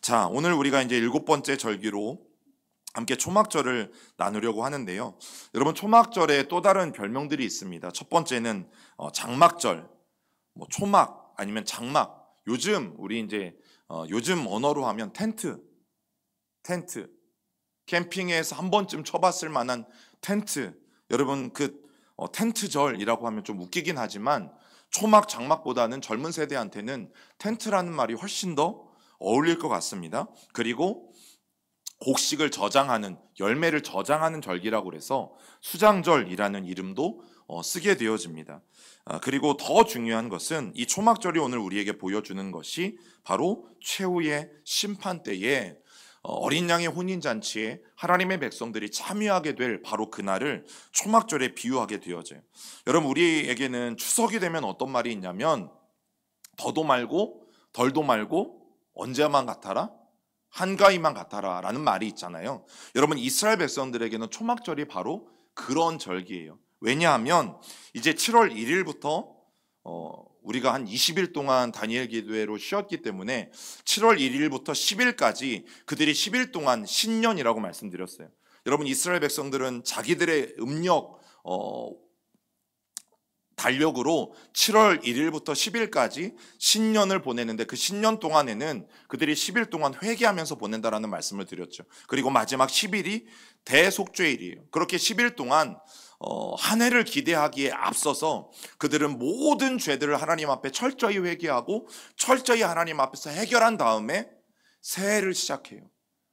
자, 오늘 우리가 이제 7번째 절기로 함께 초막절을 나누려고 하는데요. 여러분, 초막절에 또 다른 별명들이 있습니다. 첫 번째는 장막절, 초막 아니면 장막. 요즘 우리 이제 요즘 언어로 하면 텐트, 캠핑에서 한 번쯤 쳐봤을 만한 텐트. 여러분, 텐트절이라고 하면 좀 웃기긴 하지만 초막, 장막보다는 젊은 세대한테는 텐트라는 말이 훨씬 더 어울릴 것 같습니다. 그리고 곡식을 저장하는, 열매를 저장하는 절기라고 그래서 수장절이라는 이름도 쓰게 되어집니다. 그리고 더 중요한 것은 이 초막절이 오늘 우리에게 보여주는 것이 바로 최후의 심판 때에 어린 양의 혼인잔치에 하나님의 백성들이 참여하게 될 바로 그날을 초막절에 비유하게 되어져요. 여러분, 우리에게는 추석이 되면 어떤 말이 있냐면 더도 말고 덜도 말고 언제만 같아라? 한가위만 같아라 라는 말이 있잖아요. 여러분, 이스라엘 백성들에게는 초막절이 바로 그런 절기예요. 왜냐하면 이제 7월 1일부터 우리가 한 20일 동안 다니엘 기도회로 쉬었기 때문에 7월 1일부터 10일까지 그들이 10일 동안 신년이라고 말씀드렸어요. 여러분, 이스라엘 백성들은 자기들의 음력 달력으로 7월 1일부터 10일까지 신년을 보내는데 그 신년 동안에는 그들이 10일 동안 회개하면서 보낸다라는 말씀을 드렸죠. 그리고 마지막 10일이 대속죄일이에요. 그렇게 10일 동안 한 해를 기대하기에 앞서서 그들은 모든 죄들을 하나님 앞에 철저히 회개하고 철저히 하나님 앞에서 해결한 다음에 새해를 시작해요.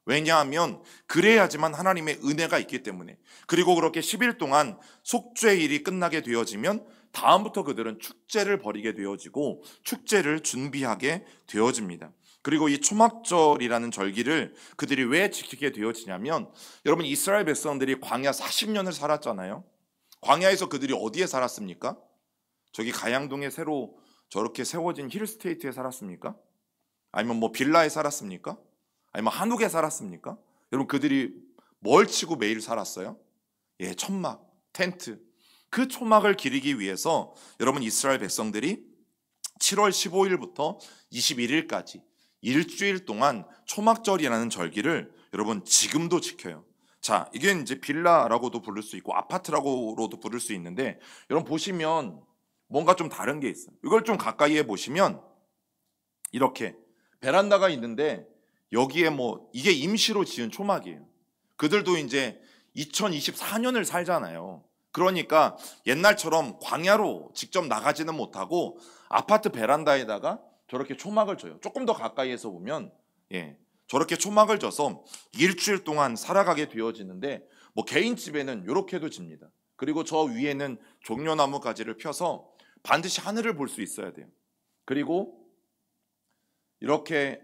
왜냐하면 그래야지만 하나님의 은혜가 있기 때문에. 그리고 그렇게 10일 동안 속죄일이 끝나게 되어지면 다음부터 그들은 축제를 벌이게 되어지고 축제를 준비하게 되어집니다. 그리고 이 초막절이라는 절기를 그들이 왜 지키게 되어지냐면, 여러분, 이스라엘 백성들이 광야 40년을 살았잖아요. 광야에서 그들이 어디에 살았습니까? 저기 가양동에 새로 저렇게 세워진 힐스테이트에 살았습니까? 아니면 빌라에 살았습니까? 아니면 한옥에 살았습니까? 여러분, 그들이 뭘 치고 매일 살았어요? 천막, 텐트. 그 초막을 기리기 위해서 여러분, 이스라엘 백성들이 7월 15일부터 21일까지 일주일 동안 초막절이라는 절기를 여러분 지금도 지켜요. 자, 이게 이제 빌라라고도 부를 수 있고 아파트라고도 부를 수 있는데, 여러분 보시면 뭔가 좀 다른 게 있어요. 이걸 좀 가까이에 보시면 이렇게 베란다가 있는데 여기에 이게 임시로 지은 초막이에요. 그들도 이제 2024년을 살잖아요. 그러니까 옛날처럼 광야로 직접 나가지는 못하고 아파트 베란다에다가 저렇게 초막을 줘요. 조금 더 가까이에서 보면 저렇게 초막을 줘서 일주일 동안 살아가게 되어지는데, 개인 집에는 이렇게도 집니다. 그리고 저 위에는 종려나무 가지를 펴서 반드시 하늘을 볼 수 있어야 돼요. 그리고 이렇게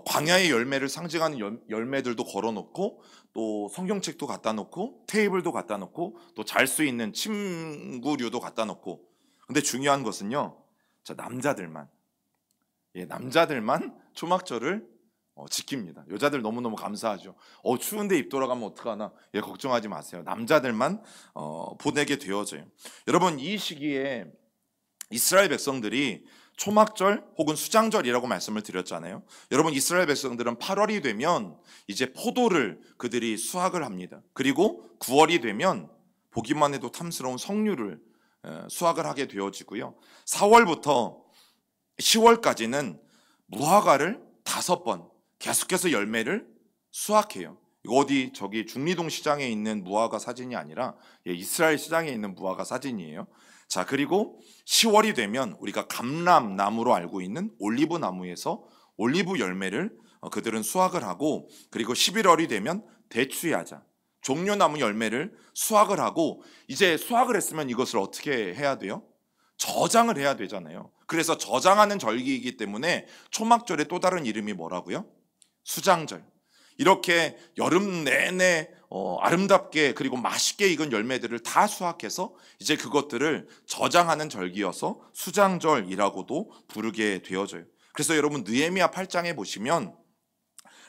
광야의 열매를 상징하는 열매들도 걸어놓고, 또 성경책도 갖다 놓고, 테이블도 갖다 놓고, 또 잘 수 있는 침구류도 갖다 놓고. 근데 중요한 것은요, 남자들만 초막절을 지킵니다. 여자들 너무너무 감사하죠. 추운데 입 돌아가면 어떡하나. 걱정하지 마세요. 남자들만 보내게 되어져요. 여러분, 이 시기에 이스라엘 백성들이 초막절 혹은 수장절이라고 말씀을 드렸잖아요. 여러분, 이스라엘 백성들은 8월이 되면 이제 포도를 그들이 수확을 합니다. 그리고 9월이 되면 보기만 해도 탐스러운 석류를 수확을 하게 되어지고요. 4월부터 10월까지는 무화과를 5번 계속해서 열매를 수확해요. 이거 저기 중리동 시장에 있는 무화과 사진이 아니라 이스라엘 시장에 있는 무화과 사진이에요. 자, 그리고 10월이 되면 우리가 감람나무로 알고 있는 올리브 나무에서 올리브 열매를 그들은 수확을 하고, 그리고 11월이 되면 대추야자, 종려나무 열매를 수확을 하고, 이제 수확을 했으면 이것을 어떻게 해야 돼요? 저장을 해야 되잖아요. 그래서 저장하는 절기이기 때문에 초막절의 또 다른 이름이 뭐라고요? 수장절. 이렇게 여름 내내 아름답게 그리고 맛있게 익은 열매들을 다 수확해서 이제 그것들을 저장하는 절기여서 수장절이라고도 부르게 되어져요. 그래서 여러분, 느헤미야 8장에 보시면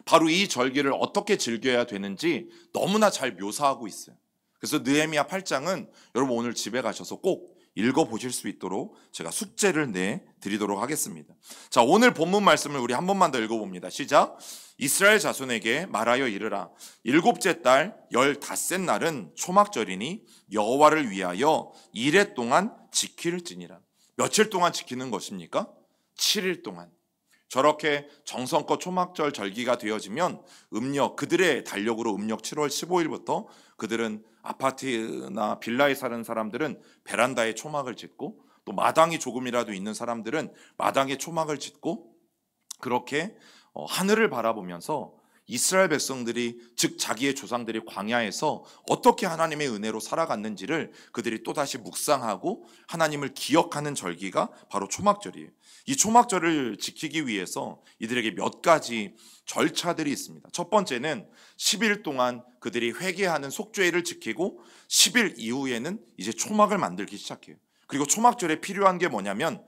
바로 이 절기를 어떻게 즐겨야 되는지 너무나 잘 묘사하고 있어요. 그래서 느헤미야 8장은 여러분 오늘 집에 가셔서 꼭 읽어보실 수 있도록 제가 숙제를 내드리도록 하겠습니다. 자, 오늘 본문 말씀을 우리 한 번만 더 읽어봅니다. 시작. 이스라엘 자손에게 말하여 이르라. 일곱째 달 15셋 날은 초막절이니 여호와를 위하여 이레 동안 지킬지니라. 며칠 동안 지키는 것입니까? 7일 동안. 저렇게 정성껏 초막절 절기가 되어지면 그들의 달력으로 음력 7월 15일부터 그들은 아파트나 빌라에 사는 사람들은 베란다에 초막을 짓고, 또 마당이 조금이라도 있는 사람들은 마당에 초막을 짓고, 그렇게 하늘을 바라보면서 이스라엘 백성들이, 즉 자기의 조상들이 광야에서 어떻게 하나님의 은혜로 살아갔는지를 그들이 또다시 묵상하고 하나님을 기억하는 절기가 바로 초막절이에요. 이 초막절을 지키기 위해서 이들에게 몇 가지 절차들이 있습니다. 첫 번째는 10일 동안 그들이 회개하는 속죄일을 지키고 10일 이후에는 이제 초막을 만들기 시작해요. 그리고 초막절에 필요한 게 뭐냐면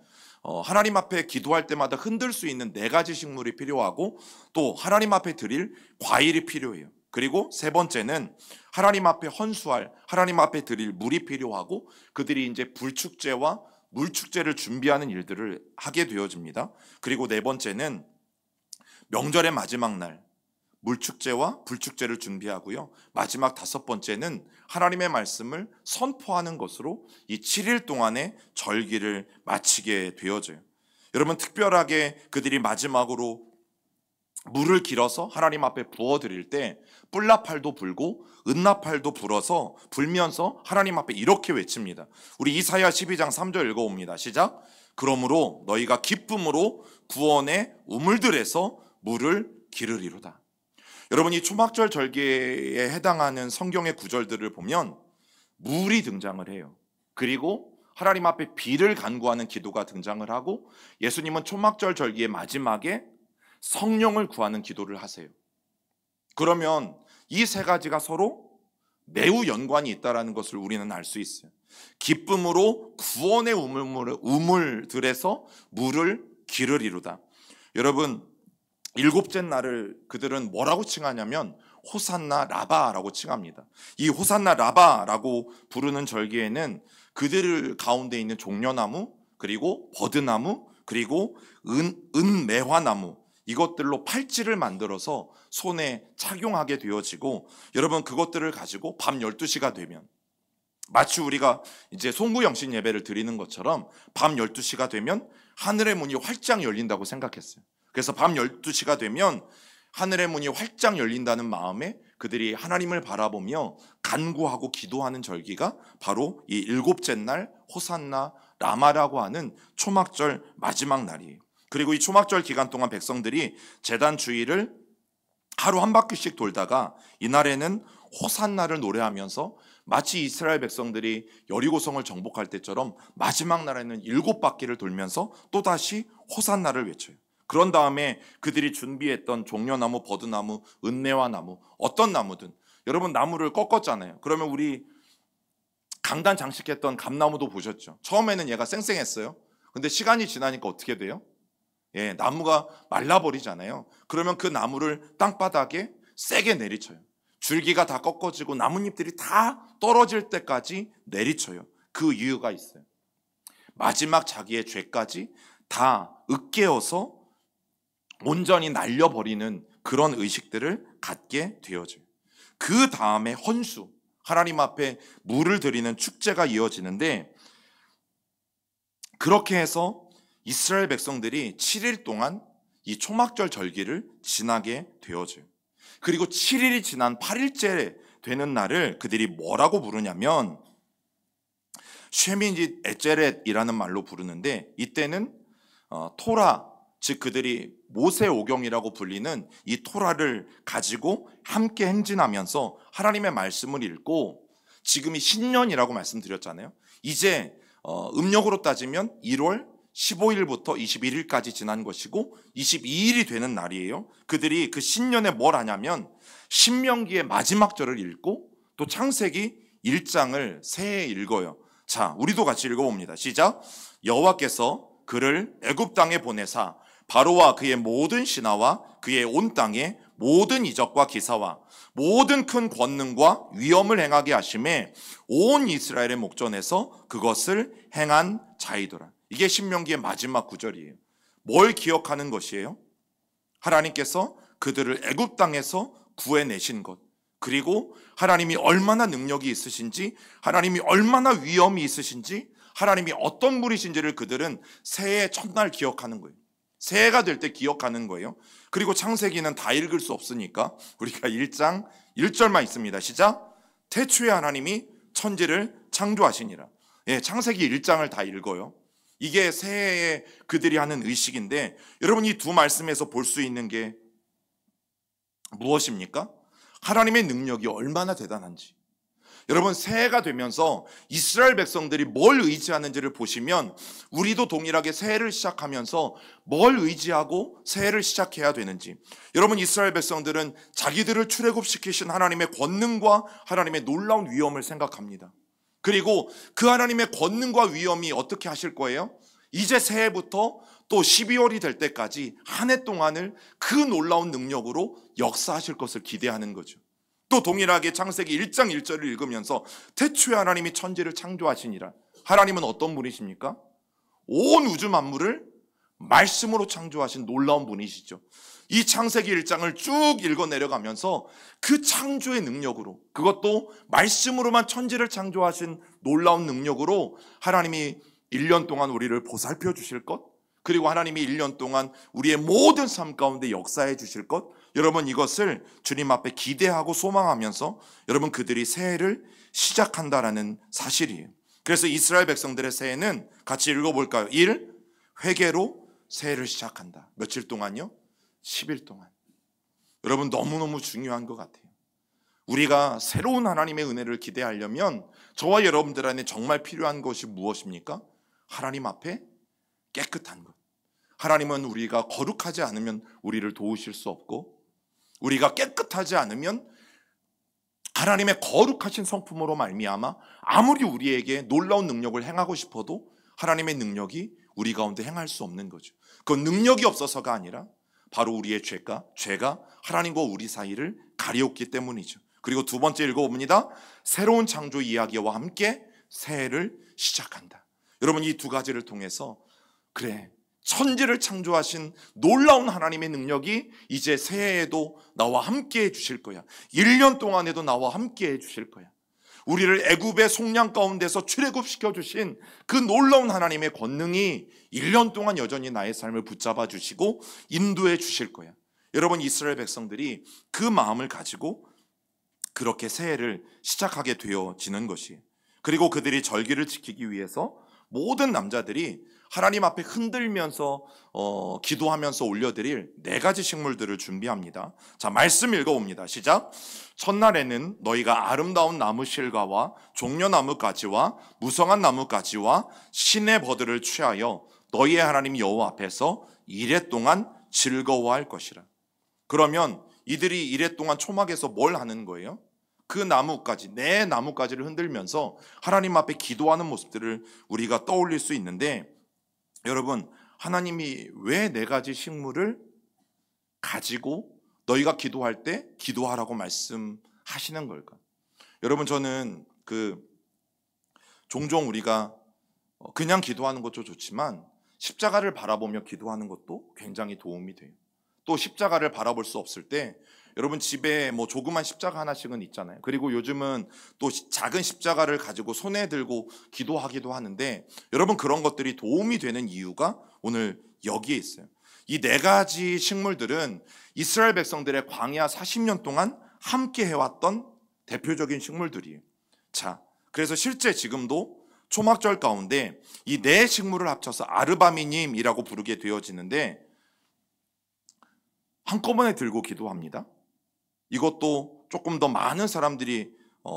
하나님 앞에 기도할 때마다 흔들 수 있는 4가지 식물이 필요하고, 또 하나님 앞에 드릴 과일이 필요해요. 그리고 세 번째는 하나님 앞에 헌수할, 하나님 앞에 드릴 물이 필요하고, 그들이 이제 불축제와 물축제를 준비하는 일들을 하게 되어집니다. 그리고 네 번째는 명절의 마지막 날 물축제와 불축제를 준비하고요. 마지막 5번째는 하나님의 말씀을 선포하는 것으로 이 7일 동안의 절기를 마치게 되어져요. 여러분, 특별하게 그들이 마지막으로 물을 길어서 하나님 앞에 부어드릴 때 뿔나팔도 불고 은나팔도 불면서 하나님 앞에 이렇게 외칩니다. 우리 이사야 12장 3절 읽어봅니다. 시작. 그러므로 너희가 기쁨으로 구원의 우물들에서 물을 기르리로다. 여러분, 이 초막절 절기에 해당하는 성경의 구절들을 보면 물이 등장을 해요. 그리고 하나님 앞에 비를 간구하는 기도가 등장을 하고, 예수님은 초막절 절기의 마지막에 성령을 구하는 기도를 하세요. 그러면 이 3가지가 서로 매우 연관이 있다는 것을 우리는 알 수 있어요. 기쁨으로 구원의 우물들에서 물을 기르리로다. 여러분, 7째 날을 그들은 뭐라고 칭하냐면 호산나 라바라고 칭합니다. 이 호산나 라바라고 부르는 절기에는 그들 가운데 있는 종려나무, 그리고 버드나무, 그리고 은매화나무, 이것들로 팔찌를 만들어서 손에 착용하게 되어지고, 여러분, 그것들을 가지고 밤 12시가 되면, 마치 우리가 이제 송구영신 예배를 드리는 것처럼 밤 12시가 되면 하늘의 문이 활짝 열린다고 생각했어요. 그래서 밤 12시가 되면 하늘의 문이 활짝 열린다는 마음에 그들이 하나님을 바라보며 간구하고 기도하는 절기가 바로 이 7째 날 호산나 라마라고 하는 초막절 마지막 날이에요. 그리고 이 초막절 기간 동안 백성들이 제단 주위를 하루 한 바퀴씩 돌다가 이날에는 호산나를 노래하면서 마치 이스라엘 백성들이 여리고성을 정복할 때처럼 마지막 날에는 7바퀴를 돌면서 또다시 호산나를 외쳐요. 그런 다음에 그들이 준비했던 종려나무, 버드나무, 은매화나무, 어떤 나무든, 여러분 나무를 꺾었잖아요. 그러면 우리 강단 장식했던 감나무도 보셨죠? 처음에는 얘가 쌩쌩했어요. 근데 시간이 지나니까 어떻게 돼요? 나무가 말라버리잖아요. 그러면 그 나무를 땅바닥에 세게 내리쳐요. 줄기가 다 꺾어지고 나뭇잎들이 다 떨어질 때까지 내리쳐요. 그 이유가 있어요. 마지막 자기의 죄까지 다 으깨어서 온전히 날려버리는 그런 의식들을 갖게 되어져요. 그 다음에 헌수, 하나님 앞에 물을 드리는 축제가 이어지는데, 그렇게 해서 이스라엘 백성들이 7일 동안 이 초막절 절기를 지나게 되어져요. 그리고 7일이 지난 8일째 되는 날을 그들이 뭐라고 부르냐면 쉐미닛 에제렛이라는 말로 부르는데, 이때는 토라, 즉 그들이 모세오경이라고 불리는 이 토라를 가지고 함께 행진하면서 하나님의 말씀을 읽고, 지금이 신년이라고 말씀드렸잖아요. 이제 음력으로 따지면 1월 15일부터 21일까지 지난 것이고 22일이 되는 날이에요. 그들이 그 신년에 뭘 하냐면 신명기의 마지막 절을 읽고 또 창세기 1장을 새해 읽어요. 자, 우리도 같이 읽어봅니다. 시작. 여호와께서 그를 애굽 땅에 보내사 바로와 그의 모든 신하와 그의 온 땅에 모든 이적과 기사와 모든 큰 권능과 위엄을 행하게 하심에 온 이스라엘의 목전에서 그것을 행한 자이더라. 이게 신명기의 마지막 구절이에요. 뭘 기억하는 것이에요? 하나님께서 그들을 애굽 땅에서 구해내신 것, 그리고 하나님이 얼마나 능력이 있으신지, 하나님이 얼마나 위엄이 있으신지, 하나님이 어떤 분이신지를 그들은 새해 첫날 기억하는 거예요. 새해가 될 때 기억하는 거예요. 그리고 창세기는 다 읽을 수 없으니까 우리가 1장 1절만 있습니다. 시작. 태초에 하나님이 천지를 창조하시니라. 예, 창세기 1장을 다 읽어요. 이게 새해에 그들이 하는 의식인데, 여러분 이 두 말씀에서 볼 수 있는 게 무엇입니까? 하나님의 능력이 얼마나 대단한지. 여러분 새해가 되면서 이스라엘 백성들이 뭘 의지하는지를 보시면 우리도 동일하게 새해를 시작하면서 뭘 의지하고 새해를 시작해야 되는지. 여러분 이스라엘 백성들은 자기들을 출애굽시키신 하나님의 권능과 하나님의 놀라운 위엄을 생각합니다. 그리고 그 하나님의 권능과 위엄이 어떻게 하실 거예요? 이제 새해부터 또 12월이 될 때까지 한 해 동안을 그 놀라운 능력으로 역사하실 것을 기대하는 거죠. 또 동일하게 창세기 1장 1절을 읽으면서 태초에 하나님이 천지를 창조하시니라. 하나님은 어떤 분이십니까? 온 우주 만물을 말씀으로 창조하신 놀라운 분이시죠. 이 창세기 1장을 쭉 읽어 내려가면서 그 창조의 능력으로, 그것도 말씀으로만 천지를 창조하신 놀라운 능력으로 하나님이 1년 동안 우리를 보살펴 주실 것, 그리고 하나님이 1년 동안 우리의 모든 삶 가운데 역사해 주실 것, 여러분 이것을 주님 앞에 기대하고 소망하면서 여러분 그들이 새해를 시작한다라는 사실이에요. 그래서 이스라엘 백성들의 새해는 같이 읽어볼까요? 1. 회개로 새해를 시작한다. 며칠 동안요? 10일 동안. 여러분 너무너무 중요한 것 같아요. 우리가 새로운 하나님의 은혜를 기대하려면 저와 여러분들 안에 정말 필요한 것이 무엇입니까? 하나님 앞에 깨끗한 것. 하나님은 우리가 거룩하지 않으면 우리를 도우실 수 없고, 우리가 깨끗하지 않으면 하나님의 거룩하신 성품으로 말미암아 아무리 우리에게 놀라운 능력을 행하고 싶어도 하나님의 능력이 우리 가운데 행할 수 없는 거죠. 그건 능력이 없어서가 아니라 바로 우리의 죄가 하나님과 우리 사이를 가리웠기 때문이죠. 그리고 두 번째 읽어봅니다. 새로운 창조 이야기와 함께 새해를 시작한다. 여러분 이 두 가지를 통해서 그래, 천지를 창조하신 놀라운 하나님의 능력이 이제 새해에도 나와 함께 해주실 거야. 1년 동안에도 나와 함께 해주실 거야. 우리를 애굽의 속량 가운데서 출애굽시켜 주신 그 놀라운 하나님의 권능이 1년 동안 여전히 나의 삶을 붙잡아 주시고 인도해 주실 거야. 여러분 이스라엘 백성들이 그 마음을 가지고 그렇게 새해를 시작하게 되어지는 것이에요. 그리고 그들이 절기를 지키기 위해서 모든 남자들이 하나님 앞에 흔들면서 기도하면서 올려드릴 4가지 식물들을 준비합니다. 자, 말씀 읽어봅니다. 시작. 첫날에는 너희가 아름다운 나무 실과와 종려나무 가지와 무성한 나무 가지와 신의 버들을 취하여 너희의 하나님 여호와 앞에서 이레 동안 즐거워할 것이라. 그러면 이들이 이레 동안 초막에서 뭘 하는 거예요? 그 나무까지, 내 나무까지를 흔들면서 하나님 앞에 기도하는 모습들을 우리가 떠올릴 수 있는데, 여러분 하나님이 왜 4가지 식물을 가지고 너희가 기도할 때 기도하라고 말씀하시는 걸까? 여러분 저는 종종 우리가 그냥 기도하는 것도 좋지만 십자가를 바라보며 기도하는 것도 굉장히 도움이 돼요. 또 십자가를 바라볼 수 없을 때 여러분 집에 뭐 조그만 십자가 하나씩은 있잖아요. 그리고 요즘은 또 작은 십자가를 가지고 손에 들고 기도하기도 하는데, 여러분 그런 것들이 도움이 되는 이유가 오늘 여기에 있어요. 이 4가지 식물들은 이스라엘 백성들의 광야 40년 동안 함께 해왔던 대표적인 식물들이에요. 자, 그래서 실제 지금도 초막절 가운데 이 4식물을 합쳐서 아르바미님이라고 부르게 되어지는데, 한꺼번에 들고 기도합니다. 이것도 조금 더 많은 사람들이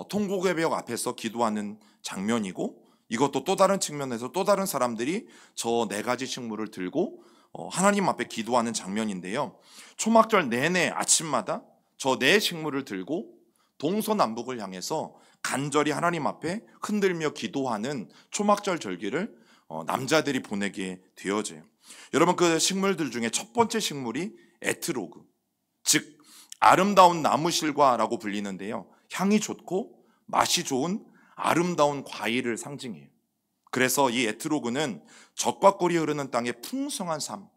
통곡의벽 앞에서 기도하는 장면이고, 이것도 또 다른 측면에서 또 다른 사람들이 저 4가지 식물을 들고 하나님 앞에 기도하는 장면인데요. 초막절 내내 아침마다 저 4식물을 들고 동서남북을 향해서 간절히 하나님 앞에 흔들며 기도하는 초막절 절기를 남자들이 보내게 되어져요. 여러분 그 식물들 중에 첫 번째 식물이 에트로그, 즉 아름다운 나무실과라고 불리는데요, 향이 좋고 맛이 좋은 아름다운 과일을 상징해요. 그래서 이 에트로그는 적과 꿀이 흐르는 땅의 풍성한 삶,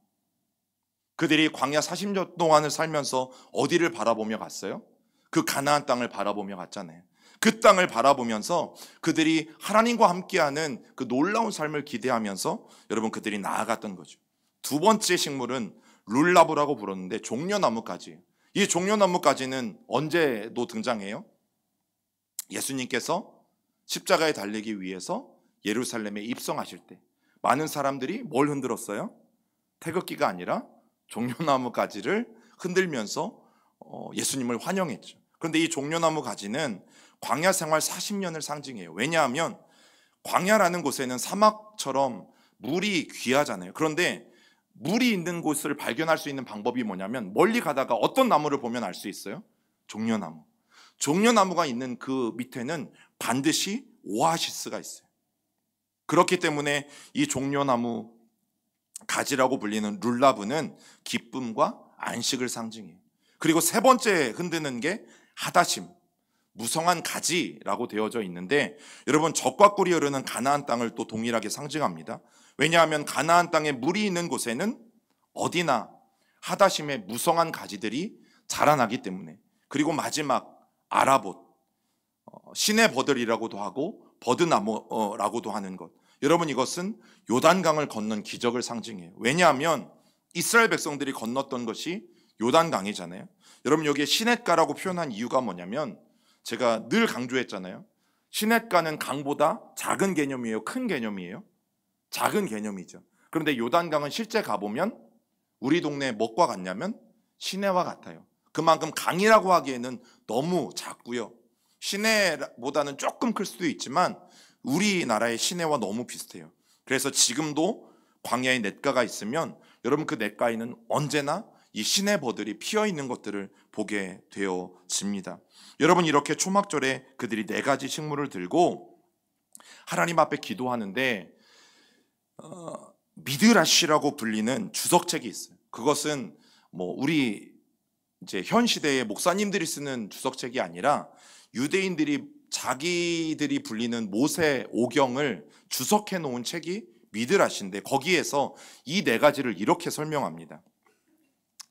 그들이 광야 40년 동안을 살면서 어디를 바라보며 갔어요? 그 가나안 땅을 바라보며 갔잖아요. 그 땅을 바라보면서 그들이 하나님과 함께하는 그 놀라운 삶을 기대하면서 여러분 그들이 나아갔던 거죠. 두 번째 식물은 룰라브라고 불렀는데 종려나무까지. 이 종려나무까지는 언제도 등장해요? 예수님께서 십자가에 달리기 위해서 예루살렘에 입성하실 때 많은 사람들이 뭘 흔들었어요? 태극기가 아니라 종려나무 가지를 흔들면서 예수님을 환영했죠. 그런데 이 종려나무 가지는 광야 생활 40년을 상징해요. 왜냐하면 광야라는 곳에는 사막처럼 물이 귀하잖아요. 그런데 물이 있는 곳을 발견할 수 있는 방법이 뭐냐면 멀리 가다가 어떤 나무를 보면 알 수 있어요? 종려나무. 종려나무가 있는 그 밑에는 반드시 오아시스가 있어요. 그렇기 때문에 이 종려나무 가지라고 불리는 룰라브는 기쁨과 안식을 상징해요. 그리고 세 번째 흔드는 게 하다심, 무성한 가지라고 되어져 있는데, 여러분 적과 꿀이 흐르는 가나안 땅을 또 동일하게 상징합니다. 왜냐하면 가나안 땅에 물이 있는 곳에는 어디나 하다심의 무성한 가지들이 자라나기 때문에. 그리고 마지막 아라봇, 신의 버들이라고도 하고 버드나무라고도 하는 것, 여러분 이것은 요단강을 건넌 기적을 상징해요. 왜냐하면 이스라엘 백성들이 건넜던 것이 요단강이잖아요. 여러분 여기에 시냇가라고 표현한 이유가 뭐냐면, 제가 늘 강조했잖아요. 시냇가는 강보다 작은 개념이에요? 큰 개념이에요? 작은 개념이죠. 그런데 요단강은 실제 가보면 우리 동네에 뭐과 같냐면 시내와 같아요. 그만큼 강이라고 하기에는 너무 작고요. 시내보다는 조금 클 수도 있지만 우리나라의 시내와 너무 비슷해요. 그래서 지금도 광야에 냇가가 있으면 여러분 그 냇가에는 언제나 이 시내버들이 피어 있는 것들을 보게 되어집니다. 여러분 이렇게 초막절에 그들이 4가지 식물을 들고 하나님 앞에 기도하는데 미드라시라고 불리는 주석책이 있어요. 그것은 우리 이제 현 시대의 목사님들이 쓰는 주석책이 아니라 유대인들이 자기들이 불리는 모세 오경을 주석해 놓은 책이 미드라시인데, 거기에서 이 4가지를 이렇게 설명합니다.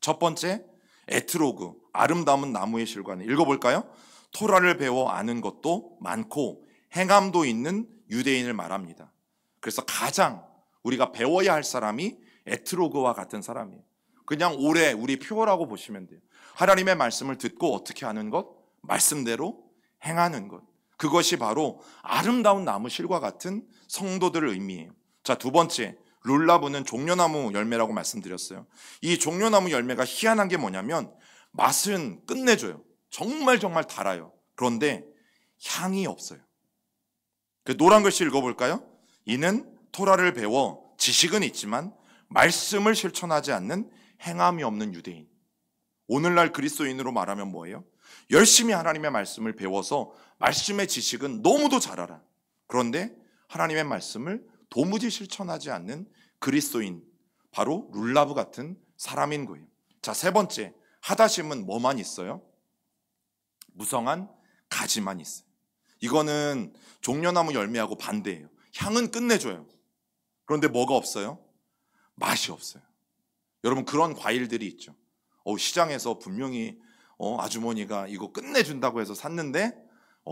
첫 번째, 에트로그, 아름다운 나무의 실과는, 읽어볼까요? 토라를 배워 아는 것도 많고 행함도 있는 유대인을 말합니다. 그래서 가장 우리가 배워야 할 사람이 에트로그와 같은 사람이에요. 그냥 올해 우리 표라고 보시면 돼요. 하나님의 말씀을 듣고 어떻게 하는 것? 말씀대로 행하는 것. 그것이 바로 아름다운 나무 실과 같은 성도들을 의미해요. 자, 두 번째, 룰라브는 종려나무 열매라고 말씀드렸어요. 이 종려나무 열매가 희한한 게 뭐냐면 맛은 끝내줘요. 정말 달아요. 그런데 향이 없어요. 그 노란 글씨 읽어볼까요? 이는 토라를 배워 지식은 있지만 말씀을 실천하지 않는 행함이 없는 유대인. 오늘날 그리스도인으로 말하면 뭐예요? 열심히 하나님의 말씀을 배워서 말씀의 지식은 너무도 잘 알아. 그런데 하나님의 말씀을 도무지 실천하지 않는 그리스도인, 바로 룰라브 같은 사람인 거예요. 자, 세 번째, 하다심은 뭐만 있어요? 무성한 가지만 있어요. 이거는 종려나무 열매하고 반대예요. 향은 끝내줘요. 그런데 뭐가 없어요? 맛이 없어요. 여러분 그런 과일들이 있죠. 시장에서 분명히 아주머니가 이거 끝내준다고 해서 샀는데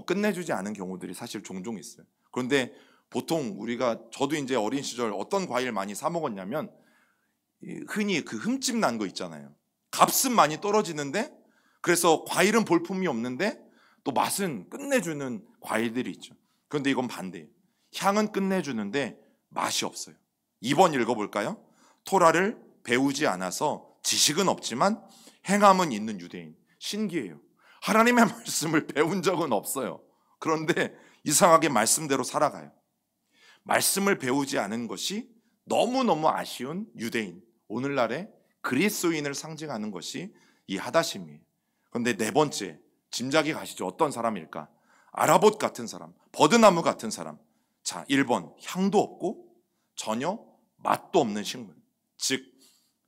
끝내주지 않은 경우들이 사실 종종 있어요. 그런데 보통 저도 이제 어린 시절 어떤 과일 많이 사 먹었냐면 흔히 그 흠집 난 거 있잖아요. 값은 많이 떨어지는데, 그래서 과일은 볼품이 없는데 또 맛은 끝내주는 과일들이 있죠. 그런데 이건 반대예요. 향은 끝내주는데 맛이 없어요. 2번 읽어볼까요? 토라를 배우지 않아서 지식은 없지만 행함은 있는 유대인. 신기해요. 하나님의 말씀을 배운 적은 없어요. 그런데 이상하게 말씀대로 살아가요. 말씀을 배우지 않은 것이 너무너무 아쉬운 유대인. 오늘날의 그리스도인을 상징하는 것이 이 하다심이에요. 그런데 4번째, 짐작이 가시죠? 어떤 사람일까? 아라봇 같은 사람, 버드나무 같은 사람. 자, 1번, 향도 없고 전혀 맛도 없는 식물. 즉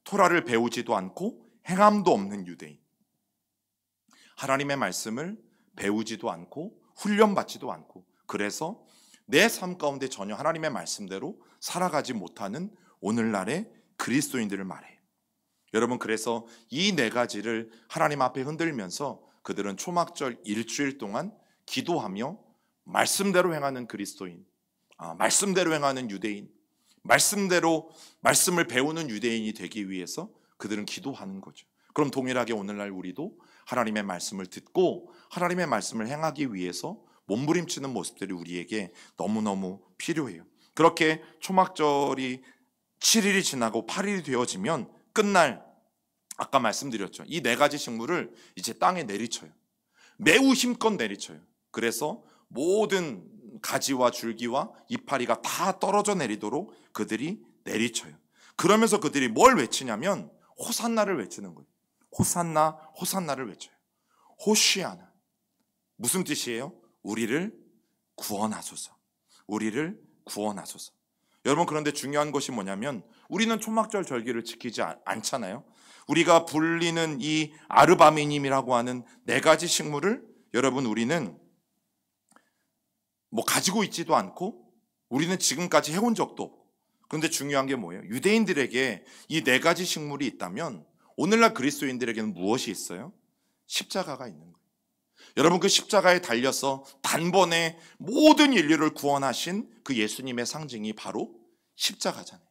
토라를 배우지도 않고 행함도 없는 유대인. 하나님의 말씀을 배우지도 않고 훈련받지도 않고, 그래서 내 삶 가운데 전혀 하나님의 말씀대로 살아가지 못하는 오늘날의 그리스도인들을 말해요. 여러분, 그래서 이 네 가지를 하나님 앞에 흔들면서 그들은 초막절 일주일 동안 기도하며 말씀대로 행하는 그리스도인, 말씀대로 행하는 유대인, 말씀대로 말씀을 배우는 유대인이 되기 위해서 그들은 기도하는 거죠. 그럼 동일하게 오늘날 우리도 하나님의 말씀을 듣고 하나님의 말씀을 행하기 위해서 몸부림치는 모습들이 우리에게 너무너무 필요해요. 그렇게 초막절이 7일이 지나고 8일이 되어지면 끝날, 아까 말씀드렸죠, 이 네 가지 식물을 이제 땅에 내리쳐요. 매우 힘껏 내리쳐요. 그래서 모든 가지와 줄기와 이파리가 다 떨어져 내리도록 그들이 내리쳐요. 그러면서 그들이 뭘 외치냐면 호산나를 외치는 거예요. 호산나, 호산나를 외쳐요. 호시아나. 무슨 뜻이에요? 우리를 구원하소서. 우리를 구원하소서. 여러분, 그런데 중요한 것이 뭐냐면 우리는 초막절 절기를 지키지 않잖아요. 우리가 불리는 이 아르바미님이라고 하는 네 가지 식물을 여러분 우리는 가지고 있지도 않고 우리는 지금까지 해온 적도 없고. 그런데 중요한 게 뭐예요? 유대인들에게 이 네 가지 식물이 있다면 오늘날 그리스도인들에게는 무엇이 있어요? 십자가가 있는 거예요. 여러분, 그 십자가에 달려서 단번에 모든 인류를 구원하신 그 예수님의 상징이 바로 십자가잖아요.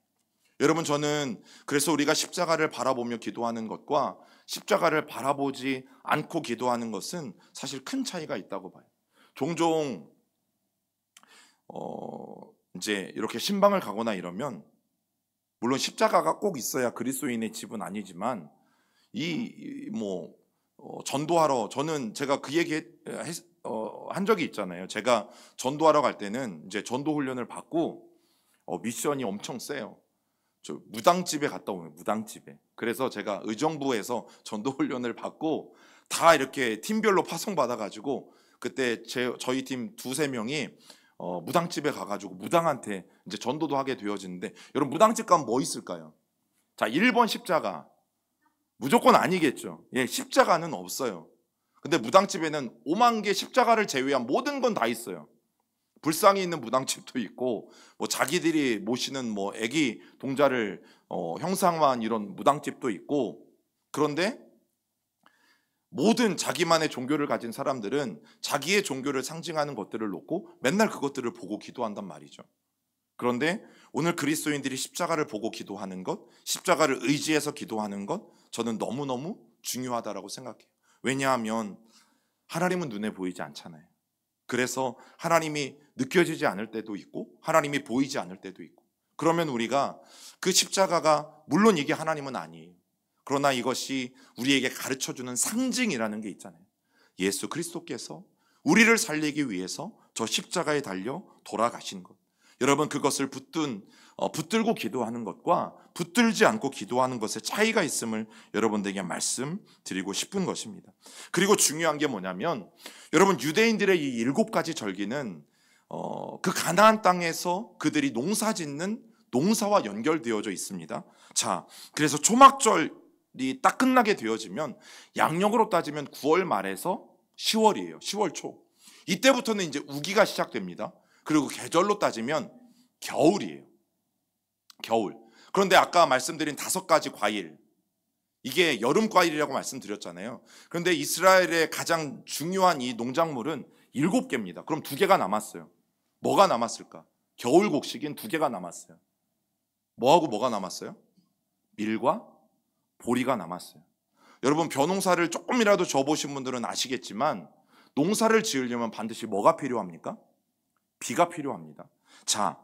여러분, 저는 그래서 우리가 십자가를 바라보며 기도하는 것과 십자가를 바라보지 않고 기도하는 것은 사실 큰 차이가 있다고 봐요. 종종 이제 이렇게 신방을 가거나 이러면, 물론 십자가가 꼭 있어야 그리스도인의 집은 아니지만 전도하러, 저는 제가 그 얘기 한 적이 있잖아요. 제가 전도하러 갈 때는 이제 전도 훈련을 받고 미션이 엄청 세요. 저 무당집에 갔다 오면 무당집에. 그래서 제가 의정부에서 전도 훈련을 받고 다 이렇게 팀별로 파송 받아가지고 그때 저희 팀 두세 명이 무당집에 가가지고 무당한테 이제 전도도 하게 되어지는데, 여러분, 무당집 가면 뭐 있을까요? 자, 1번 십자가. 무조건 아니겠죠. 예, 십자가는 없어요. 근데 무당집에는 5만 개 십자가를 제외한 모든 건 다 있어요. 불상이 있는 무당집도 있고, 자기들이 모시는 애기 동자를 형상화한 이런 무당집도 있고. 그런데 모든 자기만의 종교를 가진 사람들은 자기의 종교를 상징하는 것들을 놓고 맨날 그것들을 보고 기도한단 말이죠. 그런데 오늘 그리스도인들이 십자가를 보고 기도하는 것, 십자가를 의지해서 기도하는 것, 저는 너무너무 중요하다라고 생각해요. 왜냐하면 하나님은 눈에 보이지 않잖아요. 그래서 하나님이 느껴지지 않을 때도 있고 하나님이 보이지 않을 때도 있고, 그러면 우리가 그 십자가가, 물론 이게 하나님은 아니에요. 그러나 이것이 우리에게 가르쳐주는 상징이라는 게 있잖아요. 예수 그리스도께서 우리를 살리기 위해서 저 십자가에 달려 돌아가신 것. 여러분, 그것을 붙들고 기도하는 것과 붙들지 않고 기도하는 것에 차이가 있음을 여러분들에게 말씀드리고 싶은 것입니다. 그리고 중요한 게 뭐냐면, 여러분, 유대인들의 이 7가지 절기는 그 가나안 땅에서 그들이 농사 짓는 농사와 연결되어져 있습니다. 자, 그래서 초막절이 딱 끝나게 되어지면 양력으로 따지면 9월 말에서 10월이에요. 10월 초. 이때부터는 이제 우기가 시작됩니다. 그리고 계절로 따지면 겨울이에요. 겨울. 그런데 아까 말씀드린 5가지 과일, 이게 여름 과일이라고 말씀드렸잖아요. 그런데 이스라엘의 가장 중요한 이 농작물은 7개입니다. 그럼 2개가 남았어요. 뭐가 남았을까? 겨울 곡식인 2개가 남았어요. 뭐하고 뭐가 남았어요? 밀과 보리가 남았어요. 여러분, 벼농사를 조금이라도 져보신 분들은 아시겠지만 농사를 지으려면 반드시 뭐가 필요합니까? 비가 필요합니다. 자,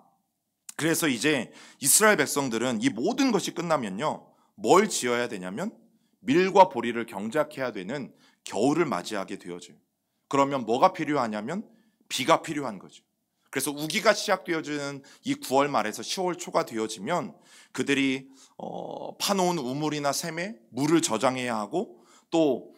그래서 이제 이스라엘 백성들은 이 모든 것이 끝나면요, 뭘 지어야 되냐면 밀과 보리를 경작해야 되는 겨울을 맞이하게 되어져요. 그러면 뭐가 필요하냐면 비가 필요한 거죠. 그래서 우기가 시작되어지는 이 9월 말에서 10월 초가 되어지면 그들이 파놓은 우물이나 샘에 물을 저장해야 하고, 또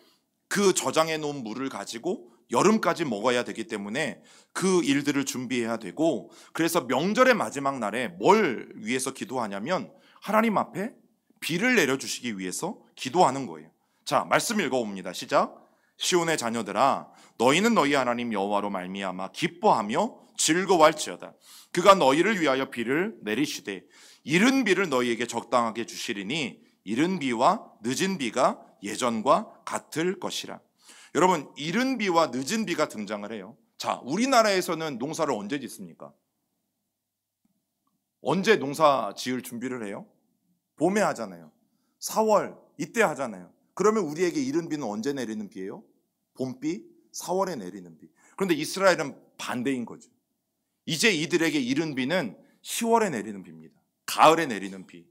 그 저장해 놓은 물을 가지고 여름까지 먹어야 되기 때문에 그 일들을 준비해야 되고, 그래서 명절의 마지막 날에 뭘 위해서 기도하냐면 하나님 앞에 비를 내려주시기 위해서 기도하는 거예요. 자, 말씀 읽어봅니다. 시작. 시온의 자녀들아 너희는 너희 하나님 여호와로 말미암아 기뻐하며 즐거워할지어다. 그가 너희를 위하여 비를 내리시되 이른 비를 너희에게 적당하게 주시리니 이른 비와 늦은 비가 예전과 같을 것이라. 여러분, 이른 비와 늦은 비가 등장을 해요. 자, 우리나라에서는 농사를 언제 짓습니까? 언제 농사 지을 준비를 해요? 봄에 하잖아요. 4월 이때 하잖아요. 그러면 우리에게 이른 비는 언제 내리는 비예요? 봄비, 4월에 내리는 비. 그런데 이스라엘은 반대인 거죠. 이제 이들에게 이른 비는 10월에 내리는 비입니다. 가을에 내리는 비.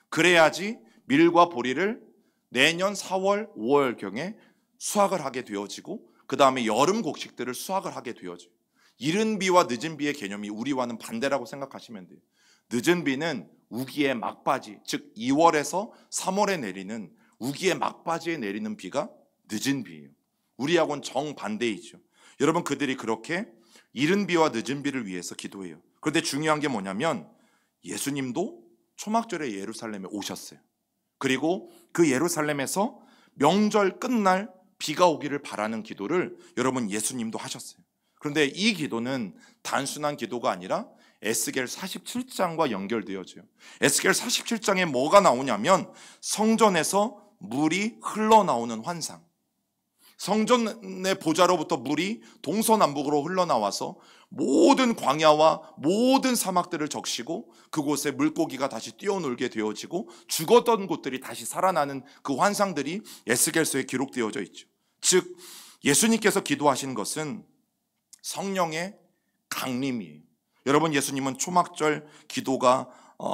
그래야지 밀과 보리를 내년 4월, 5월경에 수확을 하게 되어지고 그 다음에 여름 곡식들을 수확을 하게 되어져요. 이른 비와 늦은 비의 개념이 우리와는 반대라고 생각하시면 돼요. 늦은 비는 우기의 막바지, 즉 2월에서 3월에 내리는 우기의 막바지에 내리는 비가 늦은 비예요. 우리하고는 정반대이죠. 여러분, 그들이 그렇게 이른 비와 늦은 비를 위해서 기도해요. 그런데 중요한 게 뭐냐면 예수님도 초막절에 예루살렘에 오셨어요. 그리고 그 예루살렘에서 명절 끝날 비가 오기를 바라는 기도를 여러분 예수님도 하셨어요. 그런데 이 기도는 단순한 기도가 아니라 에스겔 47장과 연결되어져요. 에스겔 47장에 뭐가 나오냐면 성전에서 물이 흘러나오는 환상. 성전의 보좌로부터 물이 동서남북으로 흘러나와서 모든 광야와 모든 사막들을 적시고 그곳에 물고기가 다시 뛰어놀게 되어지고 죽었던 곳들이 다시 살아나는 그 환상들이 에스겔서에 기록되어져 있죠. 즉 예수님께서 기도하신 것은 성령의 강림이에요. 여러분, 예수님은 초막절 기도가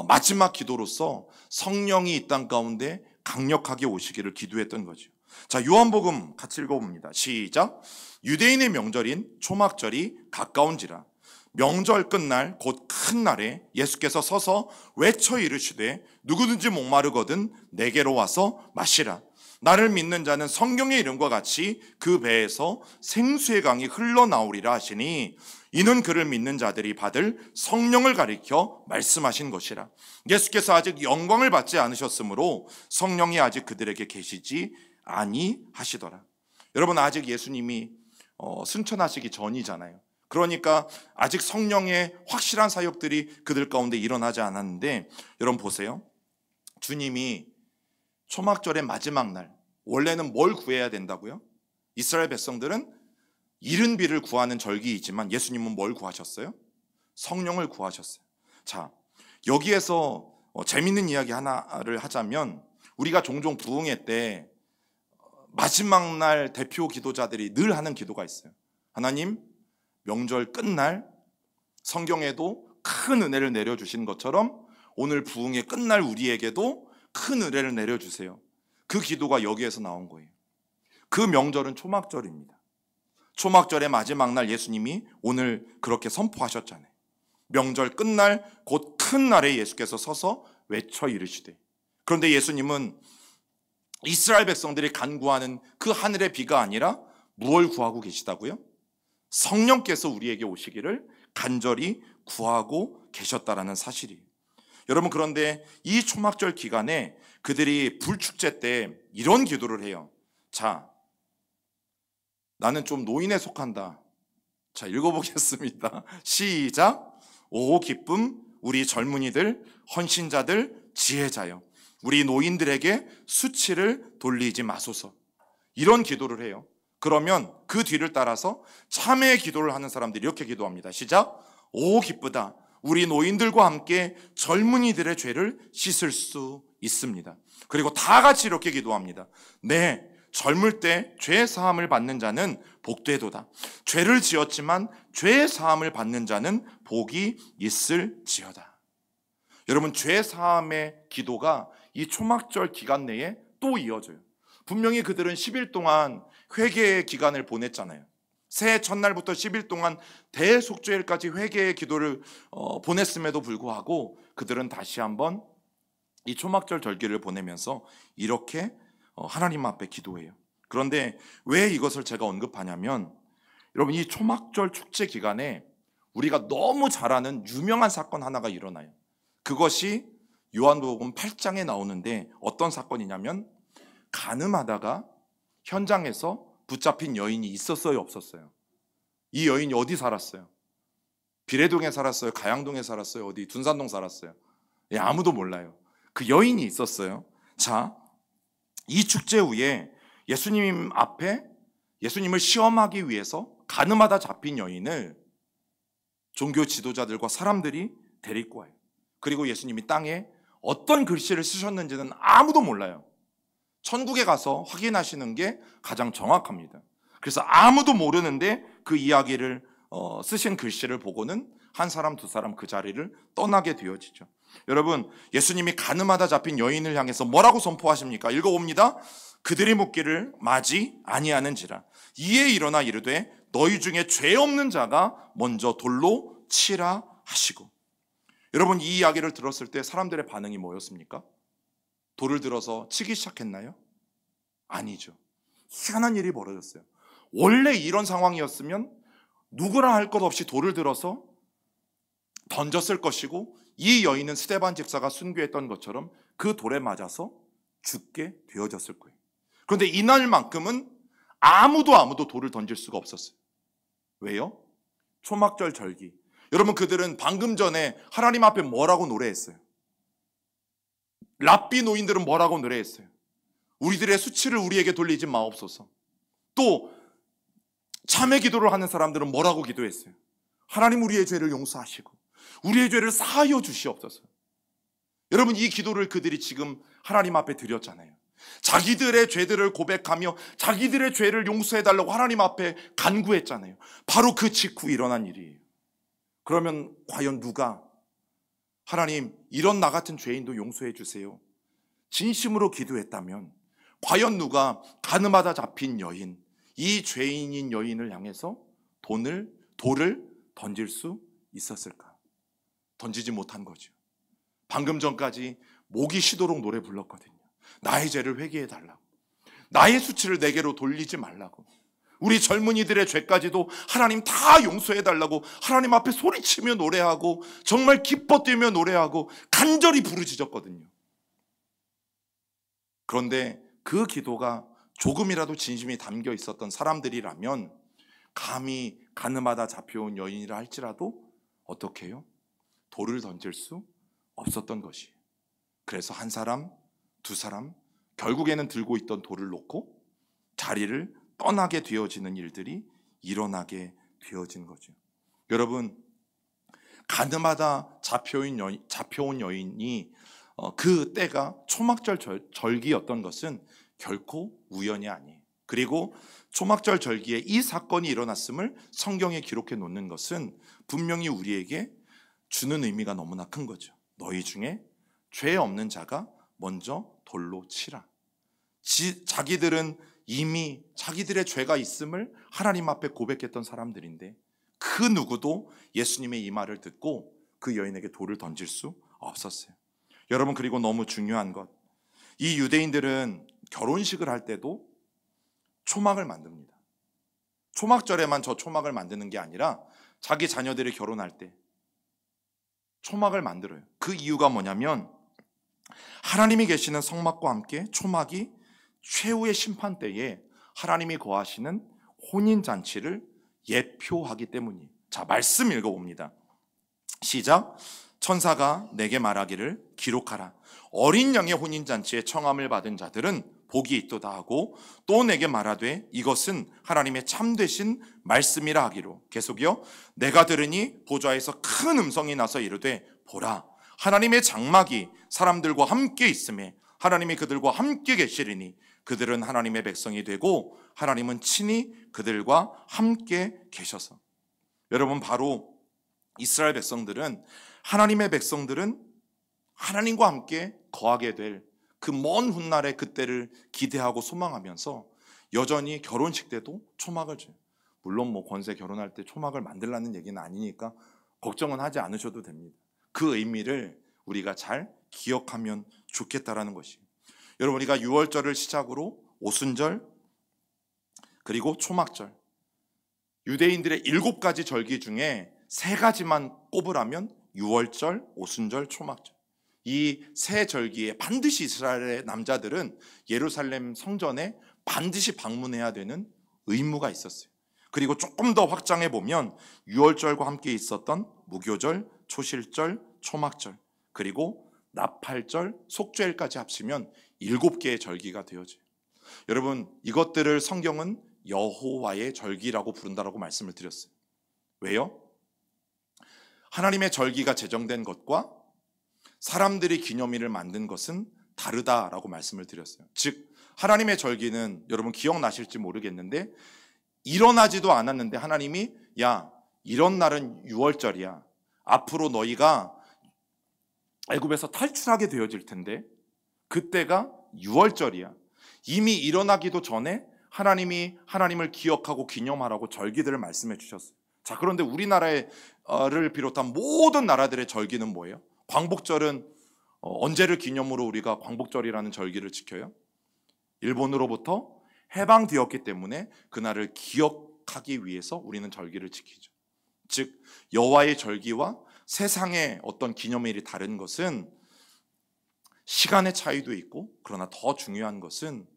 마지막 기도로서 성령이 이 땅 가운데 강력하게 오시기를 기도했던 거죠. 자, 요한복음 같이 읽어봅니다. 시작. 유대인의 명절인 초막절이 가까운지라 명절 끝날 곧 큰 날에 예수께서 서서 외쳐 이르시되 누구든지 목마르거든 내게로 와서 마시라. 나를 믿는 자는 성경의 이름과 같이 그 배에서 생수의 강이 흘러나오리라 하시니 이는 그를 믿는 자들이 받을 성령을 가리켜 말씀하신 것이라. 예수께서 아직 영광을 받지 않으셨으므로 성령이 아직 그들에게 계시지 아니하시더라. 여러분, 아직 예수님이 승천하시기 전이잖아요. 그러니까 아직 성령의 확실한 사역들이 그들 가운데 일어나지 않았는데, 여러분 보세요. 주님이 초막절의 마지막 날, 원래는 뭘 구해야 된다고요? 이스라엘 백성들은 이른 비를 구하는 절기이지만 예수님은 뭘 구하셨어요? 성령을 구하셨어요. 자, 여기에서 재밌는 이야기 하나를 하자면, 우리가 종종 부흥회 때 마지막 날 대표 기도자들이 늘 하는 기도가 있어요. 하나님, 명절 끝날 성경에도 큰 은혜를 내려주신 것처럼 오늘 부흥회 끝날 우리에게도 큰 은혜를 내려주세요. 그 기도가 여기에서 나온 거예요. 그 명절은 초막절입니다. 초막절의 마지막 날 예수님이 오늘 그렇게 선포하셨잖아요. 명절 끝날 곧 큰 날에 예수께서 서서 외쳐 이르시되. 그런데 예수님은 이스라엘 백성들이 간구하는 그 하늘의 비가 아니라 무엇을 구하고 계시다고요? 성령께서 우리에게 오시기를 간절히 구하고 계셨다라는 사실이에요. 여러분, 그런데 이 초막절 기간에 그들이 불축제 때 이런 기도를 해요. 자, 나는 좀 노인에 속한다. 자, 읽어보겠습니다. 시작. 오 기쁨 우리 젊은이들, 헌신자들, 지혜자여, 우리 노인들에게 수치를 돌리지 마소서. 이런 기도를 해요. 그러면 그 뒤를 따라서 참회의 기도를 하는 사람들이 이렇게 기도합니다. 시작. 오 기쁘다. 우리 노인들과 함께 젊은이들의 죄를 씻을 수 있습니다. 그리고 다 같이 이렇게 기도합니다. 네, 젊을 때 죄 사함을 받는 자는 복되도다. 죄를 지었지만 죄 사함을 받는 자는 복이 있을지어다. 여러분, 죄 사함의 기도가 이 초막절 기간 내에 또 이어져요. 분명히 그들은 10일 동안 회개의 기간을 보냈잖아요. 새해 첫날부터 10일 동안 대속죄일까지 회개의 기도를 보냈음에도 불구하고 그들은 다시 한번 이 초막절 절기를 보내면서 이렇게 하나님 앞에 기도해요. 그런데 왜 이것을 제가 언급하냐면, 여러분, 이 초막절 축제 기간에 우리가 너무 잘 아는 유명한 사건 하나가 일어나요. 그것이 요한복음 8장에 나오는데 어떤 사건이냐면, 간음하다가 현장에서 붙잡힌 여인이 있었어요, 없었어요? 이 여인이 어디 살았어요? 비례동에 살았어요? 가양동에 살았어요? 어디 둔산동 살았어요? 예, 아무도 몰라요. 그 여인이 있었어요. 자, 이 축제 후에 예수님 앞에 예수님을 시험하기 위해서 가늠하다 잡힌 여인을 종교 지도자들과 사람들이 데리고 와요. 그리고 예수님이 땅에 어떤 글씨를 쓰셨는지는 아무도 몰라요. 천국에 가서 확인하시는 게 가장 정확합니다. 그래서 아무도 모르는데 그 이야기를 쓰신 글씨를 보고는 한 사람 두 사람 그 자리를 떠나게 되어지죠. 여러분, 예수님이 가늠하다 잡힌 여인을 향해서 뭐라고 선포하십니까? 읽어봅니다. 그들이 묻기를 마지 아니하는지라 이에 일어나 이르되 너희 중에 죄 없는 자가 먼저 돌로 치라 하시고. 여러분, 이 이야기를 들었을 때 사람들의 반응이 뭐였습니까? 돌을 들어서 치기 시작했나요? 아니죠. 희한한 일이 벌어졌어요. 원래 이런 상황이었으면 누구나 할 것 없이 돌을 들어서 던졌을 것이고 이 여인은 스데반 집사가 순교했던 것처럼 그 돌에 맞아서 죽게 되어졌을 거예요. 그런데 이날만큼은 아무도 돌을 던질 수가 없었어요. 왜요? 초막절 절기. 여러분, 그들은 방금 전에 하나님 앞에 뭐라고 노래했어요? 랍비 노인들은 뭐라고 노래했어요? 우리들의 수치를 우리에게 돌리지 마옵소서. 또 참회 기도를 하는 사람들은 뭐라고 기도했어요? 하나님, 우리의 죄를 용서하시고 우리의 죄를 사하여 주시옵소서. 여러분, 이 기도를 그들이 지금 하나님 앞에 드렸잖아요. 자기들의 죄들을 고백하며 자기들의 죄를 용서해달라고 하나님 앞에 간구했잖아요. 바로 그 직후 일어난 일이에요. 그러면 과연 누가 하나님, 이런 나 같은 죄인도 용서해 주세요, 진심으로 기도했다면 과연 누가 가늠하다 잡힌 여인, 이 죄인인 여인을 향해서 돌을 던질 수 있었을까? 던지지 못한 거죠. 방금 전까지 목이 쉬도록 노래 불렀거든요. 나의 죄를 회개해 달라고, 나의 수치를 내게로 돌리지 말라고, 우리 젊은이들의 죄까지도 하나님 다 용서해 달라고 하나님 앞에 소리치며 노래하고 정말 기뻐 뛰며 노래하고 간절히 부르짖었거든요. 그런데 그 기도가 조금이라도 진심이 담겨 있었던 사람들이라면 감히 가늠하다 잡혀온 여인이라 할지라도 어떻게 해요? 돌을 던질 수 없었던 것이에요. 그래서 한 사람, 두 사람, 결국에는 들고 있던 돌을 놓고 자리를 떠나게 되어지는 일들이 일어나게 되어진 거죠. 여러분, 가늠하다 잡혀온 여인이 그 때가 초막절 절기였던 것은 결코 우연이 아니에요. 그리고 초막절 절기에 이 사건이 일어났음을 성경에 기록해 놓는 것은 분명히 우리에게 주는 의미가 너무나 큰 거죠. 너희 중에 죄 없는 자가 먼저 돌로 치라. 자기들은 이미 자기들의 죄가 있음을 하나님 앞에 고백했던 사람들인데 그 누구도 예수님의 이 말을 듣고 그 여인에게 돌을 던질 수 없었어요. 여러분, 그리고 너무 중요한 것, 이 유대인들은 결혼식을 할 때도 초막을 만듭니다. 초막절에만 저 초막을 만드는 게 아니라 자기 자녀들이 결혼할 때 초막을 만들어요. 그 이유가 뭐냐면 하나님이 계시는 성막과 함께 초막이 최후의 심판 때에 하나님이 거하시는 혼인잔치를 예표하기 때문이에요. 자, 말씀 읽어봅니다. 시작. 천사가 내게 말하기를 기록하라. 어린 양의 혼인잔치에 청함을 받은 자들은 복이 있도다 하고 또 내게 말하되 이것은 하나님의 참되신 말씀이라 하기로. 계속이요. 내가 들으니 보좌에서 큰 음성이 나서 이르되 보라, 하나님의 장막이 사람들과 함께 있음에 하나님이 그들과 함께 계시리니 그들은 하나님의 백성이 되고 하나님은 친히 그들과 함께 계셔서. 여러분, 바로 이스라엘 백성들은, 하나님의 백성들은 하나님과 함께 거하게 될 그 먼 훗날의 그때를 기대하고 소망하면서 여전히 결혼식 때도 초막을 줘요. 물론 권세 결혼할 때 초막을 만들라는 얘기는 아니니까 걱정은 하지 않으셔도 됩니다. 그 의미를 우리가 잘 기억하면 좋겠다라는 것이에요. 여러분, 우리가 6월절을 시작으로 오순절 그리고 초막절, 유대인들의 7가지 절기 중에 3가지만 꼽으라면 6월절, 오순절, 초막절, 이 세 절기에 반드시 이스라엘의 남자들은 예루살렘 성전에 반드시 방문해야 되는 의무가 있었어요. 그리고 조금 더 확장해 보면 유월절과 함께 있었던 무교절, 초실절, 초막절, 그리고 나팔절, 속죄일까지 합치면 7개의 절기가 되어져요. 여러분, 이것들을 성경은 여호와의 절기라고 부른다라고 말씀을 드렸어요. 왜요? 하나님의 절기가 제정된 것과 사람들이 기념일을 만든 것은 다르다라고 말씀을 드렸어요. 즉 하나님의 절기는 여러분 기억나실지 모르겠는데 일어나지도 않았는데 하나님이 야, 이런 날은 유월절이야. 앞으로 너희가 애굽에서 탈출하게 되어질 텐데 그때가 유월절이야. 이미 일어나기도 전에 하나님이 하나님을 기억하고 기념하라고 절기들을 말씀해 주셨어요. 자, 그런데 우리나라를 비롯한 모든 나라들의 절기는 뭐예요? 광복절은 언제를 기념으로 우리가 광복절이라는 절기를 지켜요? 일본으로부터 해방되었기 때문에 그날을 기억하기 위해서 우리는 절기를 지키죠. 즉 여호와의 절기와 세상의 어떤 기념일이 다른 것은 시간의 차이도 있고, 그러나 더 중요한 것은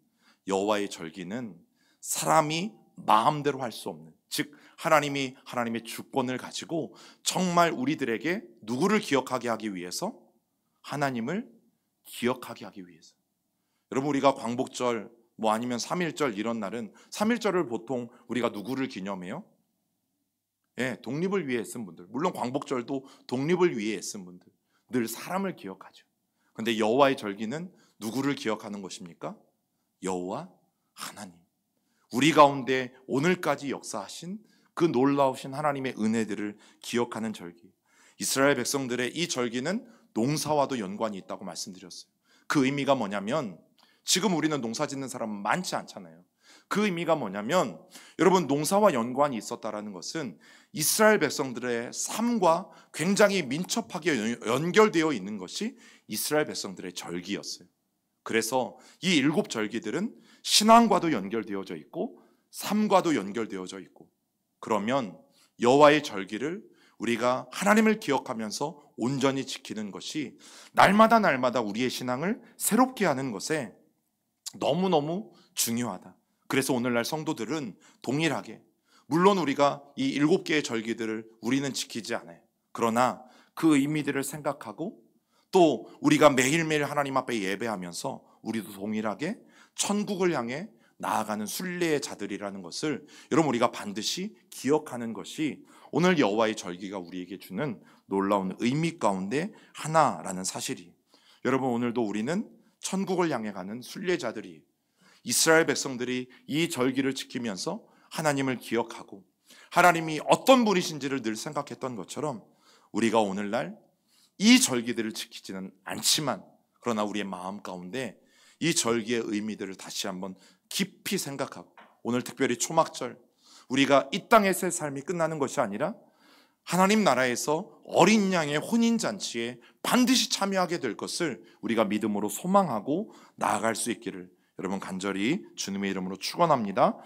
여호와의 절기는 사람이 마음대로 할 수 없는, 즉 하나님이 하나님의 주권을 가지고 정말 우리들에게 누구를 기억하게 하기 위해서? 하나님을 기억하게 하기 위해서. 여러분, 우리가 광복절 아니면 3.1절 이런 날은 3.1절을 보통 우리가 누구를 기념해요? 예, 독립을 위해 애쓴 분들. 물론 광복절도 독립을 위해 애쓴 분들. 늘 사람을 기억하죠. 그런데 여호와의 절기는 누구를 기억하는 것입니까? 여호와 하나님. 우리 가운데 오늘까지 역사하신 그 놀라우신 하나님의 은혜들을 기억하는 절기. 이스라엘 백성들의 이 절기는 농사와도 연관이 있다고 말씀드렸어요. 그 의미가 뭐냐면, 지금 우리는 농사 짓는 사람은 많지 않잖아요. 그 의미가 뭐냐면, 여러분, 농사와 연관이 있었다라는 것은 이스라엘 백성들의 삶과 굉장히 민첩하게 연결되어 있는 것이 이스라엘 백성들의 절기였어요. 그래서 이 7 절기들은 신앙과도 연결되어져 있고 삶과도 연결되어져 있고, 그러면 여호와의 절기를 우리가 하나님을 기억하면서 온전히 지키는 것이 날마다 우리의 신앙을 새롭게 하는 것에 너무너무 중요하다. 그래서 오늘날 성도들은 동일하게, 물론 우리가 이 7개의 절기들을 우리는 지키지 않아요. 그러나 그 의미들을 생각하고 또 우리가 매일매일 하나님 앞에 예배하면서 우리도 동일하게 천국을 향해 나아가는 순례의 자들이라는 것을 여러분 우리가 반드시 기억하는 것이 오늘 여호와의 절기가 우리에게 주는 놀라운 의미 가운데 하나라는 사실이, 여러분 오늘도 우리는 천국을 향해 가는 순례자들이, 이스라엘 백성들이 이 절기를 지키면서 하나님을 기억하고 하나님이 어떤 분이신지를 늘 생각했던 것처럼 우리가 오늘날 이 절기들을 지키지는 않지만, 그러나 우리의 마음 가운데 이 절기의 의미들을 다시 한번 깊이 생각하고, 오늘 특별히 초막절, 우리가 이 땅에서의 삶이 끝나는 것이 아니라 하나님 나라에서 어린 양의 혼인잔치에 반드시 참여하게 될 것을 우리가 믿음으로 소망하고 나아갈 수 있기를 여러분 간절히 주님의 이름으로 축원합니다.